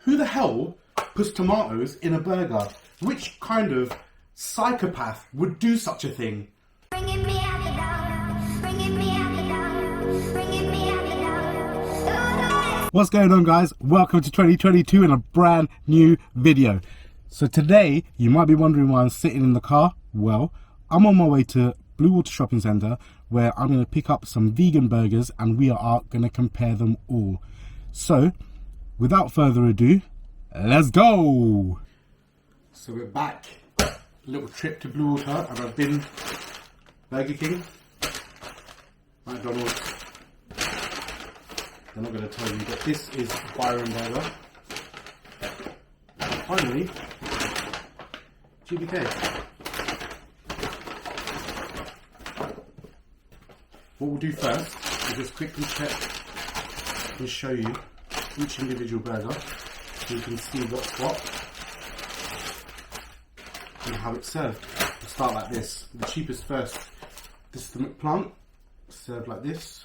Who the hell puts tomatoes in a burger? Which kind of psychopath would do such a thing? Bringing me out the dark, bringing me out the dark, bringing me out the dark. What's going on, guys? Welcome to 2022 and a brand new video. So today, you might be wondering why I'm sitting in the car. Well, I'm on my way to Blue Water Shopping Centre where I'm going to pick up some vegan burgers and we are going to compare them all. So, without further ado, let's go! So we're back. A little trip to Blue Water and I've been Burger King, McDonald's. I'm not going to tell you, but this is Byron Burger. And finally, GBK. What we'll do first is just quickly check and show you each individual burger so you can see what's what and how it's served. We'll start like this. The cheapest first. This is the McPlant, served like this.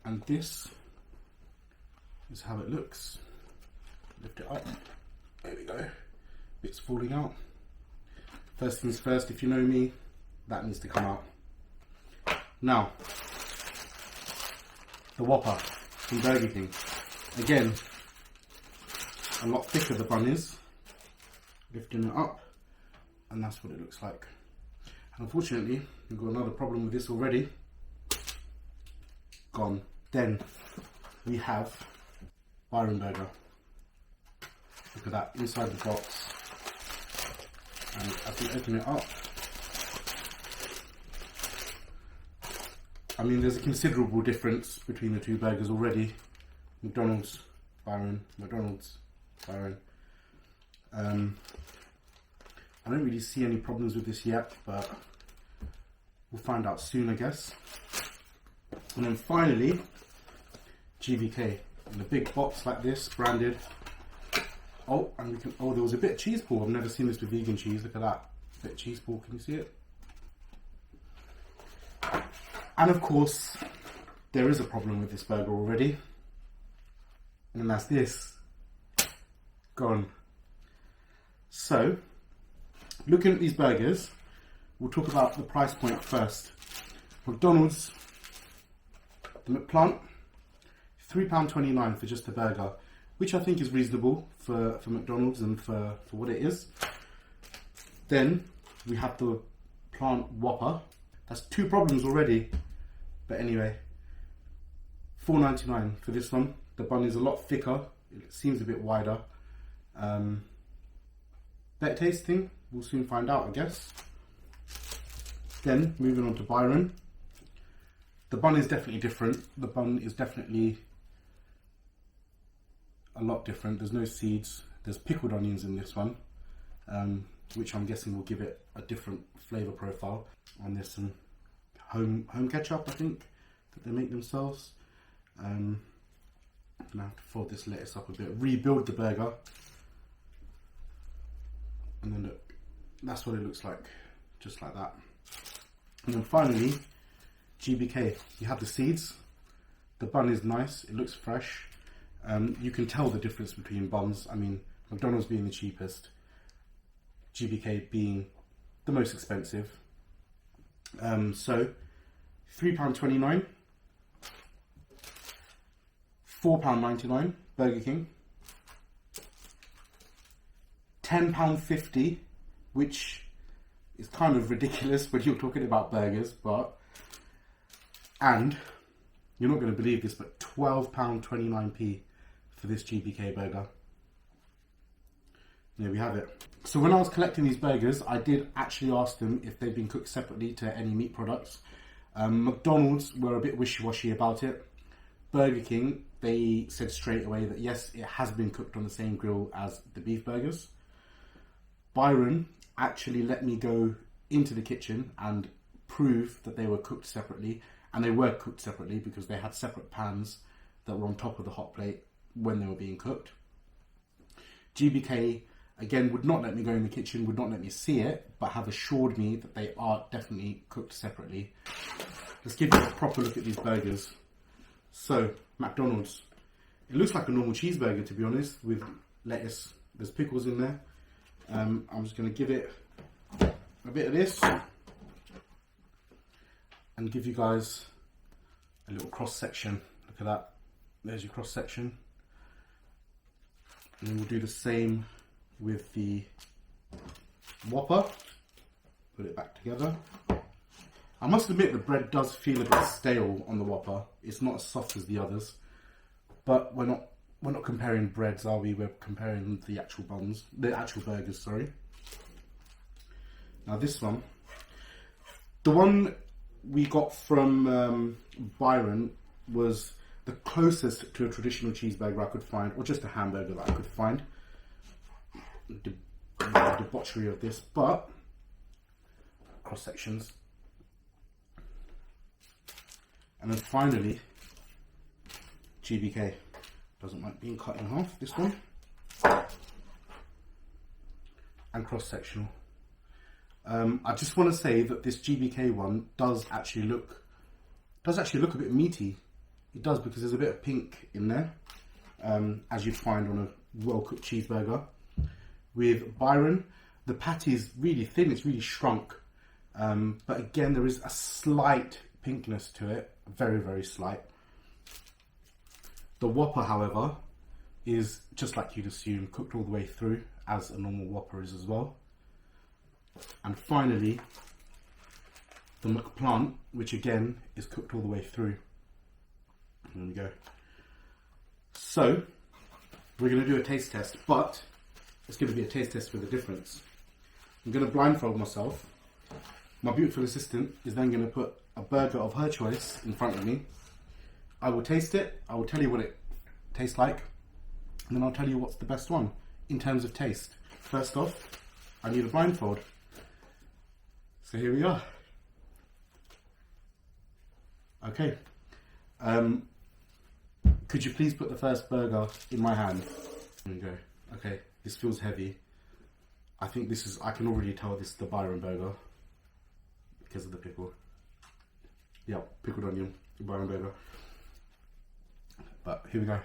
And this is how it looks. Lift it up. There we go. Bits falling out. First things first, if you know me, that needs to come out. Now, the Whopper from Burger King. Again, a lot thicker the bun is. Lifting it up, and that's what it looks like. And unfortunately, we've got another problem with this already. Gone. Then we have Byron Burger. Look at that inside the box. And as we open it up, I mean, there's a considerable difference between the two burgers already. McDonald's, Byron, McDonald's, Byron. I don't really see any problems with this yet, but we'll find out soon, I guess. And then finally, GBK in a big box like this, branded. Oh, and we can. Oh, there was a bit of cheese ball. I've never seen this with vegan cheese. Look at that bit of cheese ball. Can you see it? And of course, there is a problem with this burger already, and that's this. Gone. So, looking at these burgers, we'll talk about the price point first. McDonald's, the McPlant, £3.29 for just a burger, which I think is reasonable for McDonald's and for what it is. Then we have the Plant Whopper. That's two problems already. But anyway, $4.99 for this one. The bun is a lot thicker. It seems a bit wider. Better tasting. We'll soon find out, I guess. Then, moving on to Byron. The bun is definitely different. The bun is definitely a lot different. There's no seeds. There's pickled onions in this one, which I'm guessing will give it a different flavour profile. And there's some home ketchup, I think, that they make themselves. I'm gonna have to fold this lettuce up a bit, rebuild the burger, and then look, that's what it looks like, just like that. And then finally, GBK. You have the seeds. The bun is nice. It looks fresh. You can tell the difference between buns. I mean, McDonald's being the cheapest, GBK being the most expensive. So £3.29, £4.99 Burger King, £10.50, which is kind of ridiculous when you're talking about burgers, and you're not going to believe this, but £12.29p for this GBK burger. There we have it. So when I was collecting these burgers, I did actually ask them if they'd been cooked separately to any meat products. McDonald's were a bit wishy-washy about it. Burger King, they said straight away that yes, it has been cooked on the same grill as the beef burgers. Byron actually let me go into the kitchen and prove that they were cooked separately, and they were cooked separately because they had separate pans that were on top of the hot plate when they were being cooked. GBK again would not let me go in the kitchen, would not let me see it, but have assured me that they are definitely cooked separately. Let's give you a proper look at these burgers. So, McDonald's. It looks like a normal cheeseburger, to be honest, with lettuce. There's pickles in there. I'm just going to give it a bit of this and give you guys a little cross section. Look at that. There's your cross section. And then we'll do the same with the Whopper. Put it back together. I must admit the bread does feel a bit stale on the Whopper. It's not as soft as the others. But we're not comparing breads, are we? We're comparing the actual buns, the actual burgers, sorry. Now this one, the one we got from Byron was the closest to a traditional cheeseburger I could find, or just a hamburger that I could find. The debauchery of this, but cross sections. And then finally, GBK. Doesn't like being cut in half, this one. And cross sectional. I just want to say that this GBK one does actually look a bit meaty. It does, because there's a bit of pink in there, as you'd find on a well-cooked cheeseburger. With Byron, the patty is really thin, it's really shrunk. But again, there is a slight pinkness to it, very, very slight. The Whopper, however, is just like you'd assume, cooked all the way through, as a normal Whopper is as well. And finally, the McPlant, which again is cooked all the way through. There we go. So, we're going to do a taste test, but it's going to be a taste test with a difference. I'm going to blindfold myself. My beautiful assistant is then going to put a burger of her choice in front of me. I will taste it, I will tell you what it tastes like, and then I'll tell you what's the best one in terms of taste. First off, I need a blindfold. So here we are. Okay. Could you please put the first burger in my hand? There we go. Okay, this feels heavy. I think this is, I can already tell this is the Byron Burger because of the pickle. Yeah, pickled onion, Byron Burger. But here we go.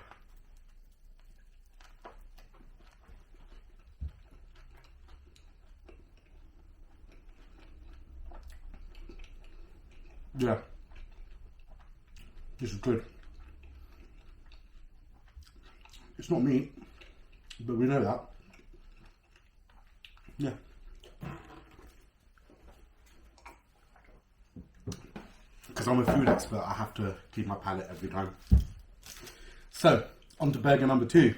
Yeah, this is good. It's not meat, but we know that. Yeah. Because I'm a food expert, I have to keep my palate every time. So, on to burger number 2.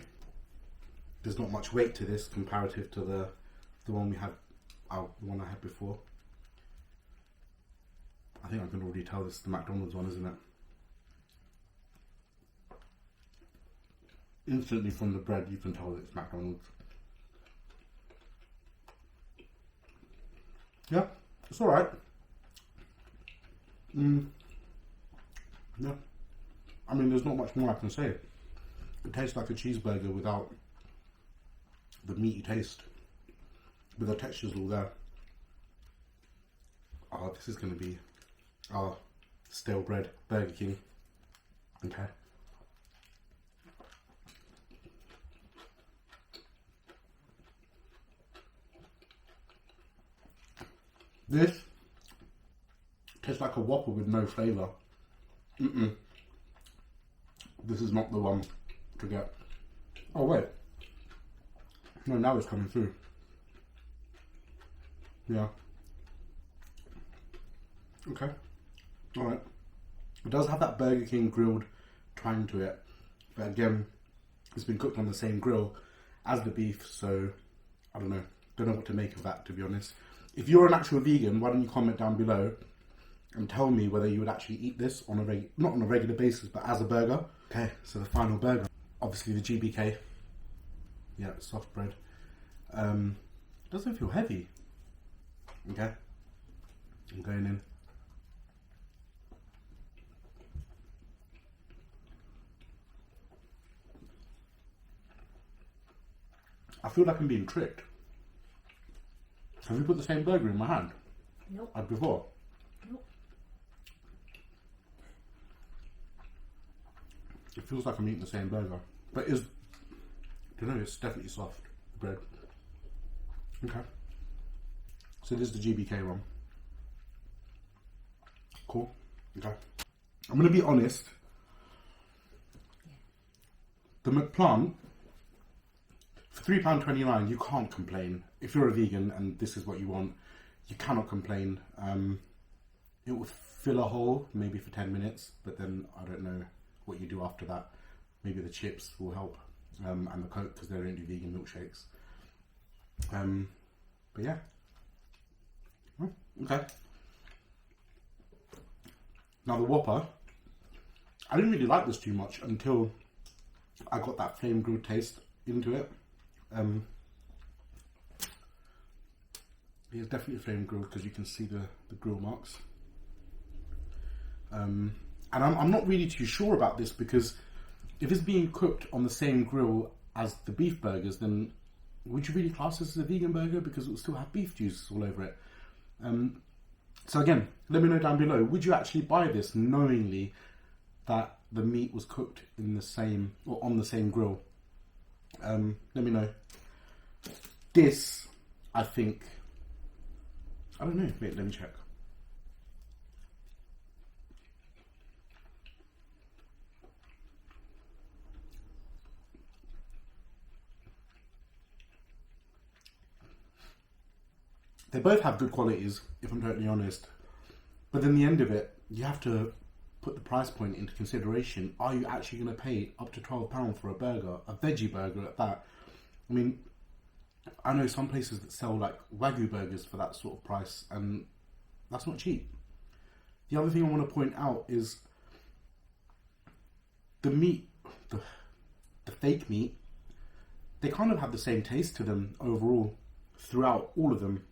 There's not much weight to this comparative to the one we had, the one I had before. I think I can already tell this is the McDonald's one, isn't it? Instantly from the bread, you can tell that it's McDonald's. Yeah, it's alright. Yeah. I mean, there's not much more I can say. It tastes like a cheeseburger without the meaty taste. But the texture's all there. Oh, this is going to be stale bread, Burger King. Okay. This tastes like a Whopper with no flavour. This is not the one to get. Oh wait. No, now it's coming through. Yeah. Okay. Alright. It does have that Burger King grilled twang to it. But again, it's been cooked on the same grill as the beef, so I don't know. Don't know what to make of that, to be honest. If you're an actual vegan, why don't you comment down below and tell me whether you would actually eat this on a not on a regular basis, but as a burger. Okay, so the final burger. Obviously the GBK. Yeah, soft bread. Doesn't feel heavy. Okay. I'm going in. I feel like I'm being tricked. Have you put the same burger in my hand? Nope. As before? Nope. It feels like I'm eating the same burger. but I don't know, it's definitely soft, the bread. Okay. So this is the GBK one. Cool. Okay. I'm going to be honest. The McPlant, for £3.29, you can't complain. If you're a vegan and this is what you want, you cannot complain. It will fill a hole, maybe for 10 minutes, but then I don't know what you do after that. Maybe the chips will help, and the Coke, because they don't do vegan milkshakes. But yeah. Oh, okay. Now the Whopper, I didn't really like this too much until I got that flame grilled taste into it. It's definitely flame grilled because you can see the grill marks. And I'm not really too sure about this, because if it's being cooked on the same grill as the beef burgers, then would you really class this as a vegan burger, because it will still have beef juice all over it? So again, let me know down below, would you actually buy this knowingly that the meat was cooked in the same, or on the same grill? Let me know. This, I think, I don't know, wait, let me check. They both have good qualities, if I'm totally honest. But then the end of it, you have to put the price point into consideration. Are you actually going to pay up to £12 for a burger, a veggie burger at that? I mean, I know some places that sell like Wagyu burgers for that sort of price, and that's not cheap. The other thing I want to point out is the meat, the fake meat, they kind of have the same taste to them overall throughout all of them.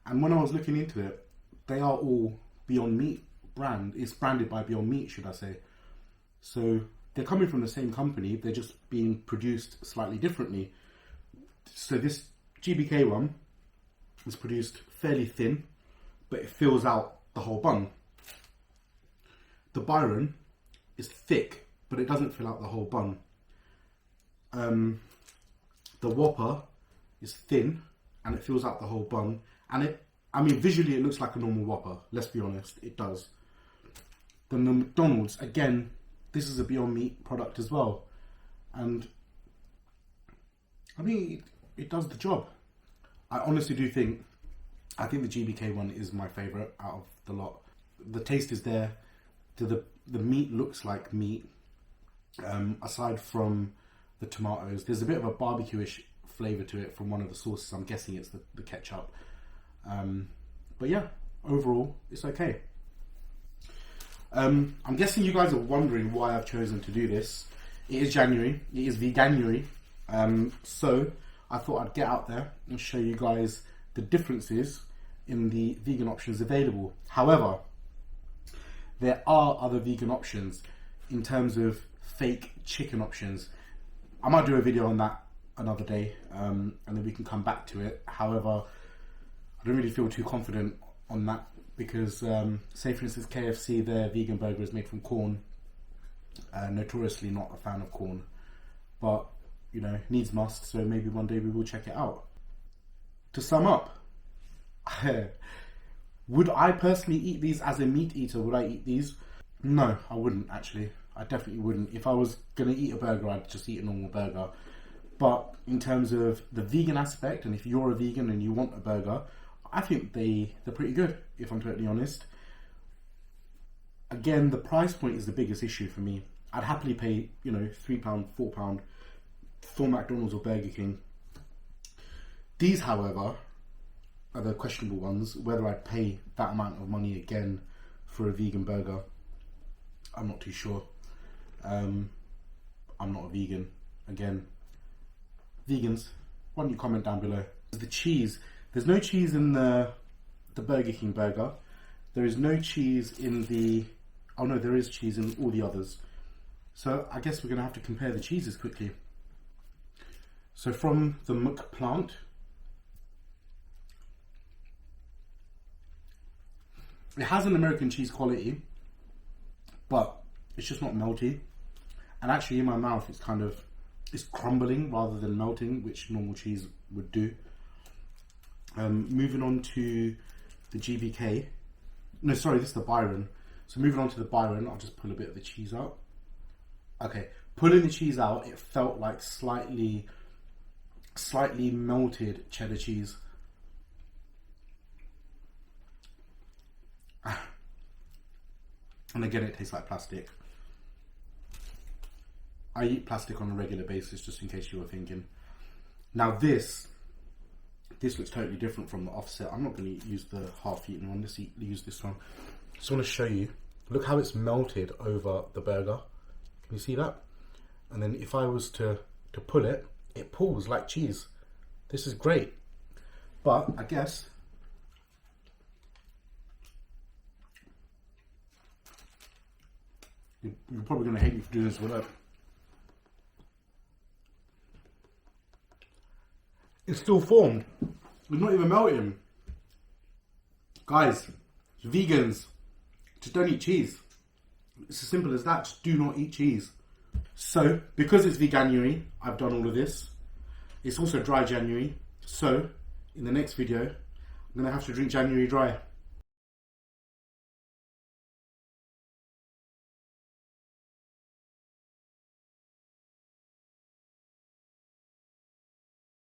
And when I was looking into it, they are all Beyond Meat brand. It's branded by Beyond Meat, should I say. So they're coming from the same company, they're just being produced slightly differently. So this GBK one is produced fairly thin, but it fills out the whole bun. The Byron is thick, but it doesn't fill out the whole bun. The Whopper is thin, and it fills out the whole bun. And I mean, visually it looks like a normal Whopper, let's be honest, it does. Then the McDonald's, again, this is a Beyond Meat product as well. And, I mean, it does the job. I honestly do think, I think the GBK one is my favourite out of the lot. The taste is there, the meat looks like meat. Aside from the tomatoes, there's a bit of a barbecue-ish flavour to it from one of the sauces. I'm guessing it's the ketchup. But yeah, overall, it's okay. I'm guessing you guys are wondering why I've chosen to do this. It is January, it is Veganuary, so I thought I'd get out there and show you guys the differences in the vegan options available. However, there are other vegan options in terms of fake chicken options. I might do a video on that another day, and then we can come back to it. However, I don't really feel too confident on that because, say for instance, KFC, their vegan burger is made from corn. Notoriously not a fan of corn, but you know, needs must, so maybe one day we will check it out. To sum up, would I personally eat these as a meat eater? Would I eat these? No, I wouldn't actually. I definitely wouldn't. If I was going to eat a burger, I'd just eat a normal burger. But in terms of the vegan aspect, and if you're a vegan and you want a burger, I think they're pretty good, if I'm totally honest. Again, the price point is the biggest issue for me. I'd happily pay, you know, £3, £4 for McDonald's or Burger King. These, however, are the questionable ones. Whether I'd pay that amount of money again for a vegan burger, I'm not too sure. I'm not a vegan. Again, vegans, why don't you comment down below? The cheese. There's no cheese in the Burger King burger. There is no cheese in the... Oh no, there is cheese in all the others. So I guess we're going to have to compare the cheeses quickly. So from the McPlant, it has an American cheese quality, but it's just not melty. And actually in my mouth it's crumbling rather than melting, which normal cheese would do. Moving on to the GBK. No, sorry, this is the Byron. So moving on to the Byron, I'll just pull a bit of the cheese out. Okay, pulling the cheese out, it felt like slightly melted cheddar cheese. And again, it tastes like plastic. I eat plastic on a regular basis, just in case you were thinking. Now this looks totally different from the offset. I'm not going to use the half-eaten one. Let's use this one. Just want to show you. Look how it's melted over the burger. Can you see that? And then if I was to pull it, it pulls like cheese. This is great. But I guess you're probably going to hate me for doing this with it. It's still formed. It's not even melting. Guys, vegans, just don't eat cheese. It's as simple as that. Just do not eat cheese. So, because it's Veganuary, I've done all of this. It's also dry January. So, in the next video, I'm going to have to drink January dry.